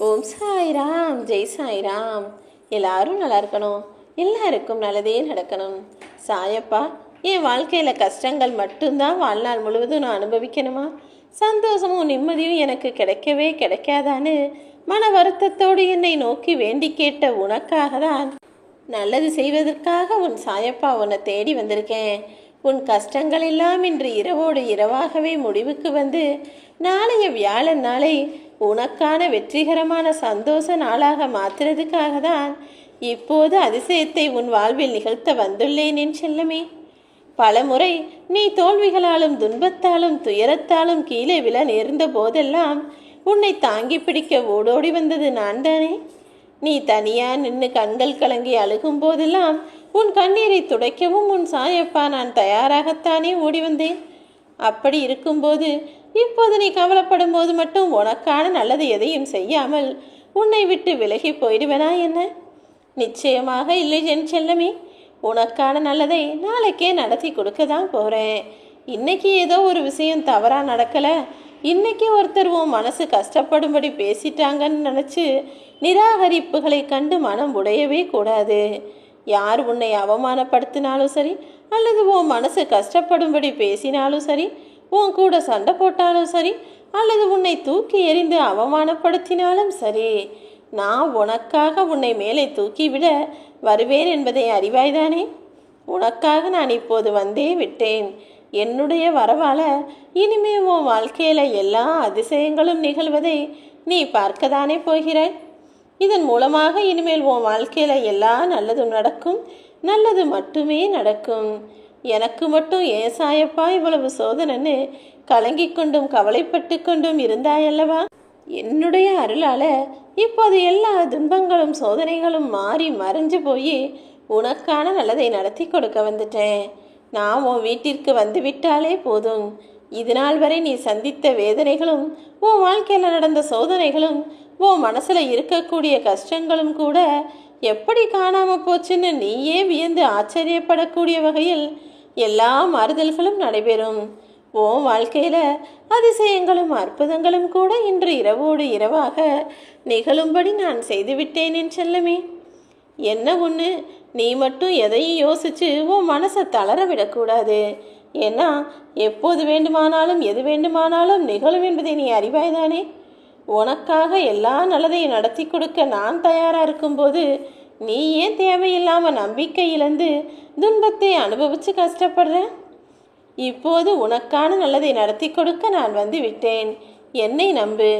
ஓம் சாய்ராம், ஜெய் சாய்ராம். எல்லாரும் நல்லா இருக்கணும், எல்லாருக்கும் நல்லதே நடக்கணும். சாயப்பா, என் வாழ்க்கையில் கஷ்டங்கள் மட்டும்தான் வாழ்நாள் முழுவதும் நான் அனுபவிக்கணுமா? சந்தோஷமும் நிம்மதியும் எனக்கு கிடைக்கவே கிடைக்காதான்னு மன வருத்தத்தோடு என்னை நோக்கி வேண்டி கேட்ட உனக்காக தான் நல்லது செய்வதற்காக உன் சாயப்பா உன்னை தேடி வந்திருக்கேன். உன் கஷ்டங்கள் எல்லாம் இன்று இரவோடு இரவாகவே முடிவுக்கு வந்து நாளைய வியாழன் நாளை உனக்கான வெற்றிகரமான சந்தோஷ நாளாக மாற்றுறதுக்காக தான் இப்போது அதிசயத்தை உன் வாழ்வில் நிகழ்த்த வந்துள்ளேன் என் செல்லமே. பலமுறை நீ தோல்விகளாலும் துன்பத்தாலும் துயரத்தாலும் கீழே விழ நேர்ந்த போதெல்லாம் உன்னை தாங்கி பிடிக்க ஓடோடி வந்தது நான் தானே. நீ தனியா நின்று கண்கள் கலங்கி அழுகும் போதெல்லாம் உன் கண்ணீரை துடைக்கவும் உன் சாயப்பா நான் தயாராகத்தானே ஓடி வந்தேன். அப்படி இருக்கும்போது இப்போது நீ கவலைப்படும் போது மட்டும் உனக்கான நல்லது எதையும் செய்யாமல் உன்னை விட்டு விலகி போயிடுவேனா என்ன? நிச்சயமாக இல்லை என் செல்லமே. உனக்கான நல்லதை நாளைக்கே நடத்தி கொடுக்க தான் போகிறேன். இன்னைக்கு ஏதோ ஒரு விஷயம் தவறாக நடக்கலை, இன்னைக்கு ஒருத்தர் உன் மனசு கஷ்டப்படும்படி பேசிட்டாங்கன்னு நினச்சி நிராகரிப்புகளை கண்டு மனம் உடையவே கூடாது. யார் உன்னை அவமானப்படுத்தினாலும் சரி, அல்லது உன் மனசு கஷ்டப்படும்படி பேசினாலும் சரி, உன் கூட சண்டை போட்டாலும் சரி, அல்லது உன்னை தூக்கி எறிந்து அவமானப்படுத்தினாலும் சரி, நான் உனக்காக உன்னை மேலே தூக்கிவிட வருவேன் என்பதை அறிவாய்தானே. உனக்காக நான் இப்போது வந்தே விட்டேன். என்னுடைய வரவால இனிமே உன் வாழ்க்கையில் எல்லா அதிசயங்களும் நிகழ்வதை நீ பார்க்கத்தானே போகிறாய். இதன் மூலமாக இனிமேல் உன் வாழ்க்கையில் எல்லா நல்லதும் நடக்கும், நல்லது மட்டுமே நடக்கும். எனக்கு மட்டும் ஏன் சாயப்பா இவ்வளவு சோதனைன்னு கலங்கி கொண்டும் கவலைப்பட்டு கொண்டும் இருந்தாயல்லவா? என்னுடைய அருளால இப்போது எல்லா துன்பங்களும் சோதனைகளும் மாறி மறைஞ்சு போய் உனக்கான நல்லதை நடத்தி கொடுக்க வந்துட்டேன். நான் உன் வீட்டிற்கு வந்து விட்டாலே போதும். இது நாள் வரை நீ சந்தித்த வேதனைகளும் உன் வாழ்க்கையில் நடந்த சோதனைகளும் உன் மனசுல இருக்கக்கூடிய கஷ்டங்களும் கூட எப்படி காணாம போச்சுன்னு நீயே வியந்து ஆச்சரியப்படக்கூடிய வகையில் எல்லா மாறுதல்களும் நடைபெறும். உன் வாழ்க்கையில அதிசயங்களும் அற்புதங்களும் கூட இன்று இரவோடு இரவாக நிகழும்படி நான் செய்துவிட்டேன் என் செல்லமே. என்ன ஒன்று, நீ மட்டும் எதையும் யோசிச்சு உன் மனசை தளர விடக்கூடாது. ஏன்னா எப்போது வேண்டுமானாலும் எது வேண்டுமானாலும் நிகழும் என்பதை நீ அறிவாய்தானே. உனக்காக எல்லா நல்லதையும் நடத்தி கொடுக்க நான் தயாராக இருக்கும்போது நீ ஏன் தேவையில்லாமல் நம்பிக்கை இழந்து துன்பத்தை அனுபவித்து கஷ்டப்படுற? இப்போது உனக்கான நல்லதை நடத்தி கொடுக்க நான் வந்து விட்டேன். என்னை நம்பு.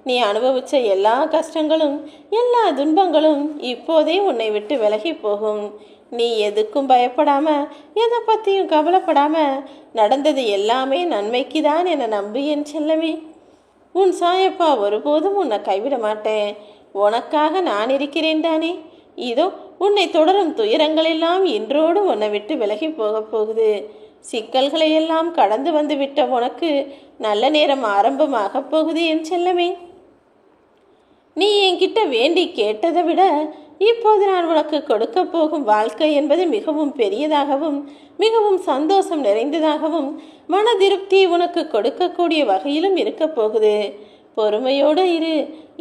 நீ அனுபவித்த எல்லா கஷ்டங்களும் எல்லா துன்பங்களும் இப்போதே உன்னை விட்டு விலகி போகும். நீ எதுக்கும் பயப்படாம, எதை பற்றியும் கவலைப்படாம நடந்தது எல்லாமே நன்மைக்கு தான் என நம்பு என் செல்லமே. உன் சாயப்பா ஒருபோதும் உன்னை கைவிட மாட்டேன். உனக்காக நான் இருக்கிறேன் தானே. இதோ உன்னை தொடரும் துயரங்கள் எல்லாம் இன்றோடு உன்னை விட்டு விலகி போக போகுது. சிக்கல்களை எல்லாம் கடந்து வந்து விட்ட உனக்கு நல்ல நேரம் ஆரம்பமாக போகுது என் செல்லமே. நீ என்கிட்ட வேண்டி கேட்டதை விட இப்போது நான் உனக்கு கொடுக்க போகும் வாழ்க்கை என்பது மிகவும் பெரியதாகவும் மிகவும் சந்தோஷம் நிறைந்ததாகவும் மன திருப்தி உனக்கு கொடுக்கக்கூடிய வகையிலும் இருக்க போகுது. பொறுமையோடு இரு.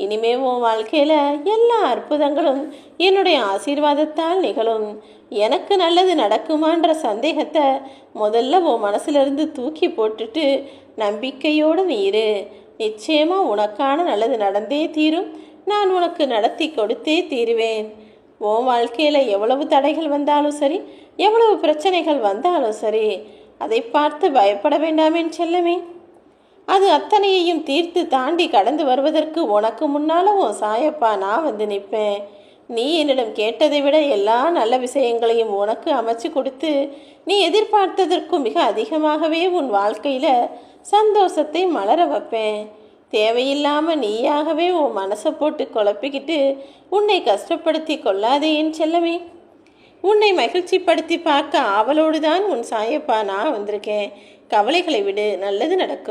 இனிமே உன் வாழ்க்கையில எல்லா அற்புதங்களும் என்னுடைய ஆசீர்வாதத்தால் நிகழும். எனக்கு நல்லது நடக்குமான்ற சந்தேகத்தை முதல்ல உன் மனசுலேருந்து தூக்கி போட்டுட்டு நம்பிக்கையோடு நீ இரு. நிச்சயமா உனக்கான நல்லது நடந்தே தீரும். நான் உனக்கு நடத்தி கொடுத்தே தீருவேன். உன் வாழ்க்கையில் எவ்வளவு தடைகள் வந்தாலும் சரி, எவ்வளவு பிரச்சனைகள் வந்தாலும் சரி, அதை பார்த்து பயப்பட வேண்டாமேன் செல்லமே. அது அத்தனையையும் தீர்த்து தாண்டி கடந்து வருவதற்கு உனக்கு முன்னால் உன் சாயப்பா நான் வந்து நிற்பேன். நீ என்னிடம் கேட்டதை விட எல்லா நல்ல விஷயங்களையும் உனக்கு அமைச்சு கொடுத்து நீ எதிர்பார்த்ததற்கும் மிக அதிகமாகவே உன் வாழ்க்கையில் சந்தோஷத்தை மலர வைப்பேன். தேவையில்லாமல் நீயாகவே உன் மனசை போட்டு குழப்பிக்கிட்டு உன்னை கஷ்டப்படுத்தி கொள்ளாதே என் செல்லமே. உன்னை மகிழ்ச்சிப்படுத்தி பார்க்க ஆவலோடு தான் உன் சாயப்பா நான் வந்திருக்கேன். கவலைகளை விடு, நல்லது நடக்கும்.